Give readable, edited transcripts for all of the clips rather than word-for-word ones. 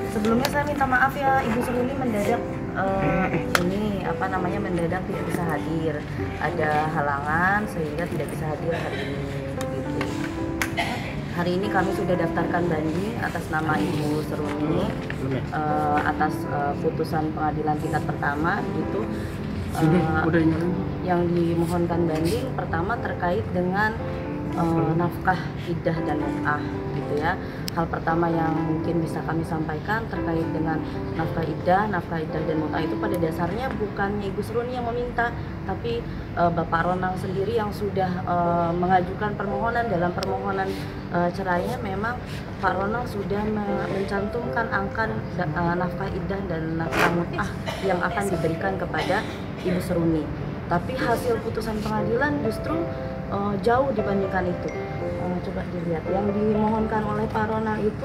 Sebelumnya saya minta maaf ya, Ibu Seruni mendadak mendadak tidak bisa hadir. Ada halangan sehingga tidak bisa hadir hari ini. Gitu. Hari ini kami sudah daftarkan banding atas nama Ibu Seruni atas putusan pengadilan tingkat pertama gitu. Yang dimohonkan banding pertama terkait dengan nafkah iddah dan mut'ah gitu ya. Hal pertama yang mungkin bisa kami sampaikan terkait dengan nafkah iddah dan mut'ah itu pada dasarnya bukannya Ibu Seruni yang meminta, tapi Bapak Ronald sendiri yang sudah mengajukan permohonan. Dalam permohonan cerainya memang Pak Ronald sudah mencantumkan angka nafkah iddah dan nafkah mut'ah yang akan diberikan kepada Ibu Seruni. Tapi hasil putusan pengadilan justru jauh dibandingkan itu. Coba dilihat yang dimohonkan oleh Pak Ronald itu,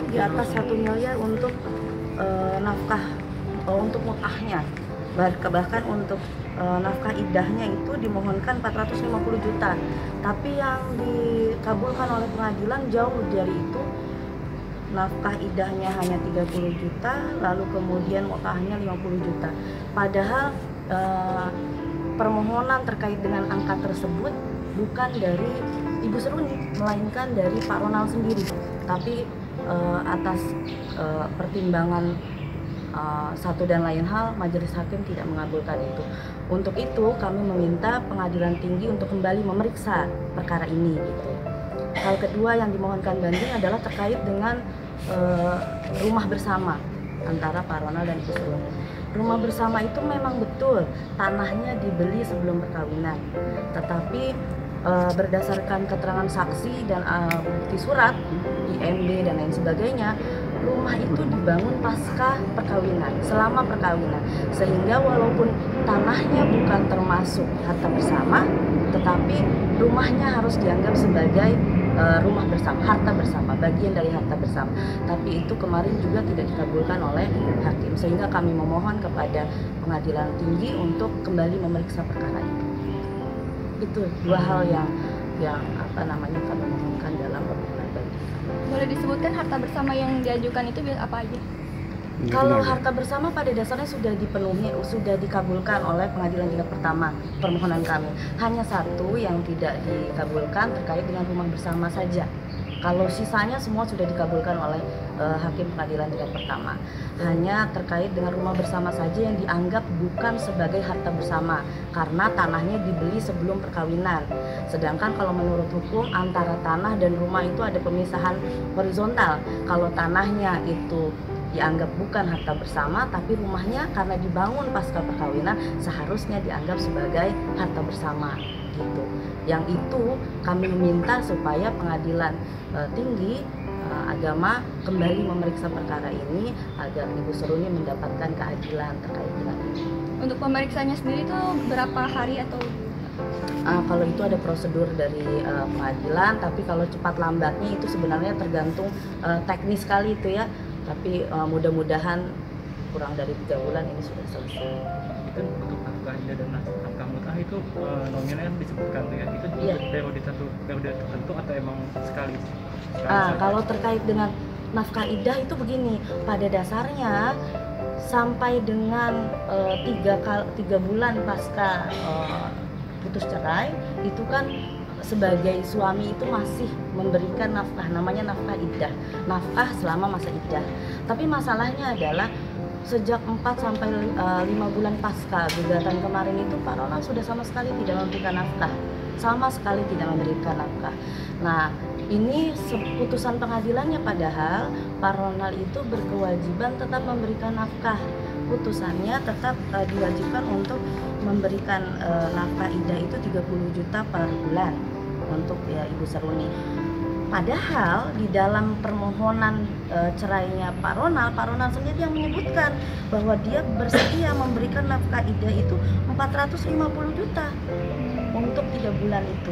di atas 1 miliar untuk nafkah untuk mut'ahnya. Bahkan untuk nafkah iddahnya itu dimohonkan 450 juta. Tapi yang dikabulkan oleh pengadilan jauh dari itu. Nafkah iddahnya hanya 30 juta, lalu kemudian mut'ahnya 50 juta. Padahal permohonan terkait dengan angka tersebut bukan dari Ibu Seruni, melainkan dari Pak Ronald sendiri. Tapi atas pertimbangan satu dan lain hal, majelis hakim tidak mengabulkan itu. Untuk itu kami meminta pengadilan tinggi untuk kembali memeriksa perkara ini gitu. Hal kedua yang dimohonkan banding adalah terkait dengan rumah bersama antara Pak Ronald dan Ibu Seruni. Rumah bersama itu memang betul tanahnya dibeli sebelum perkawinan, tetapi berdasarkan keterangan saksi dan bukti surat, IMB dan lain sebagainya, rumah itu dibangun pasca perkawinan, selama perkawinan, sehingga walaupun tanahnya bukan termasuk harta bersama, tetapi rumahnya harus dianggap sebagai rumah bersama, harta bersama, bagian dari harta bersama. Tapi itu kemarin juga tidak dikabulkan oleh hakim, sehingga kami memohon kepada pengadilan tinggi untuk kembali memeriksa perkara itu. Itu dua hal yang kami mohonkan dalam permohonan banding. Boleh disebutkan harta bersama yang diajukan itu apa aja? Kalau harta bersama pada dasarnya sudah dipenuhi, sudah dikabulkan oleh pengadilan tingkat pertama permohonan kami. Hanya satu yang tidak dikabulkan terkait dengan rumah bersama saja. Kalau sisanya semua sudah dikabulkan oleh hakim pengadilan tingkat pertama. Hanya terkait dengan rumah bersama saja yang dianggap bukan sebagai harta bersama karena tanahnya dibeli sebelum perkawinan. Sedangkan kalau menurut hukum antara tanah dan rumah itu ada pemisahan horizontal. Kalau tanahnya itu dianggap bukan harta bersama, tapi rumahnya karena dibangun pasca perkawinan seharusnya dianggap sebagai harta bersama gitu. Yang itu kami meminta supaya pengadilan tinggi agama kembali memeriksa perkara ini agar Ibu Seruni mendapatkan keadilan terkait dengan ini. Untuk pemeriksanya sendiri itu berapa hari atau? Kalau itu ada prosedur dari pengadilan, tapi kalau cepat lambatnya itu sebenarnya tergantung teknis sekali itu ya. Tapi mudah-mudahan kurang dari 3 bulan ini sudah selesai. Itu untuk nafkah iddah dan nafkah mut'ah itu nominalnya disebutkan ya, itu periode tertentu atau emang sekali? Kalau terkait dengan nafkah iddah itu begini, pada dasarnya sampai dengan 3 bulan pasca putus cerai itu kan sebagai suami itu masih memberikan nafkah, namanya nafkah iddah, nafkah selama masa iddah. Tapi masalahnya adalah sejak 4 sampai 5 bulan pasca gugatan kemarin itu Pak Ronald sudah sama sekali tidak memberikan nafkah, sama sekali tidak memberikan nafkah. Nah, ini putusan pengadilannya, padahal Pak Ronald itu berkewajiban tetap memberikan nafkah putusannya tetap diwajibkan untuk memberikan nafkah idah itu 30 juta per bulan untuk ya Ibu Seruni. Padahal di dalam permohonan cerainya Pak Ronald sendiri yang menyebutkan bahwa dia bersedia memberikan nafkah idah itu 450 juta untuk 3 bulan itu.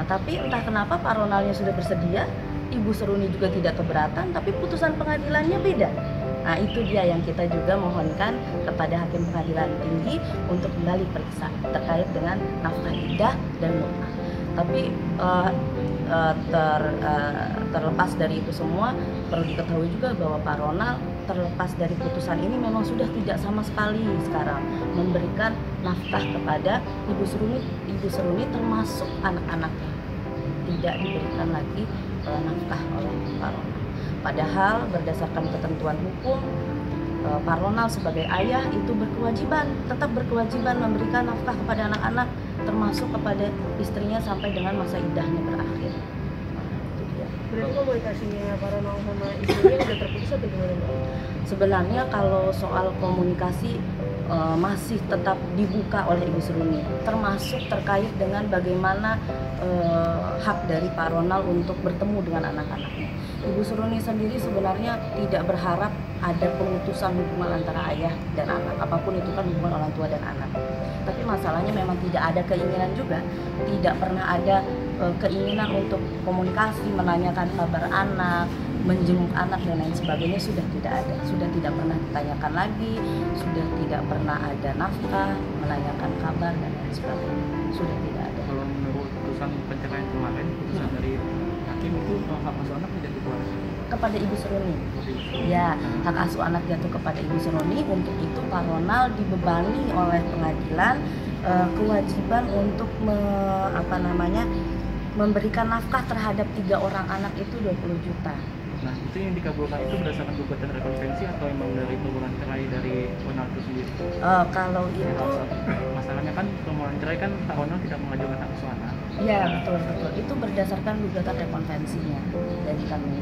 Tapi entah kenapa Pak Ronaldnya sudah bersedia, Ibu Seruni juga tidak keberatan, tapi putusan pengadilannya beda. Nah, itu dia yang kita juga mohonkan kepada Hakim Pengadilan Tinggi untuk kembali periksa terkait dengan nafkah idah dan mut'ah. Tapi terlepas dari itu semua, perlu diketahui juga bahwa Pak Ronald terlepas dari putusan ini memang sudah tidak sama sekali sekarang memberikan nafkah kepada Ibu Seruni termasuk anak-anaknya, tidak diberikan lagi nafkah oleh Pak Ronald. Padahal berdasarkan ketentuan hukum, Pak Ronald sebagai ayah itu tetap berkewajiban memberikan nafkah kepada anak-anak, termasuk kepada istrinya sampai dengan masa idahnya berakhir. Itu dia. Berarti komunikasinya Pak Ronald sama istrinya udah terputus atau gimana, Mbak? Sebenarnya kalau soal komunikasi masih tetap dibuka oleh Ibu Seruni, termasuk terkait dengan bagaimana hak dari Pak Ronald untuk bertemu dengan anak-anaknya. Ibu Seruni sendiri sebenarnya tidak berharap ada pemutusan hubungan antara ayah dan anak, apapun itu kan hubungan orang tua dan anak. Tapi masalahnya memang tidak ada keinginan juga, tidak pernah ada keinginan untuk komunikasi, menanyakan kabar anak, menjenguk anak dan lain sebagainya, sudah tidak ada, sudah tidak pernah ditanyakan lagi, sudah tidak pernah ada nafkah, menanyakan kabar dan lain sebagainya, sudah tidak ada. Kalau menurut putusan penceraian kemarin, putusan dari hakim itu hak asuh anak tidak dikeluarkan Kepada Ibu Seruni, ya, hak asuh anak jatuh kepada Ibu Seruni. Untuk itu Pak Ronald dibebani oleh pengadilan kewajiban untuk memberikan nafkah terhadap 3 orang anak itu 20 juta. Nah, itu yang dikabulkan itu berdasarkan gugatan rekonvensi atau emang dari permohonan cerai dari Ronald itu sendiri? Kalau itu, masalahnya kan permohonan cerai kan Pak Ronald tidak mengajukan hak asuh anak. ya betul. Itu berdasarkan gugatan rekonvensinya dari kami.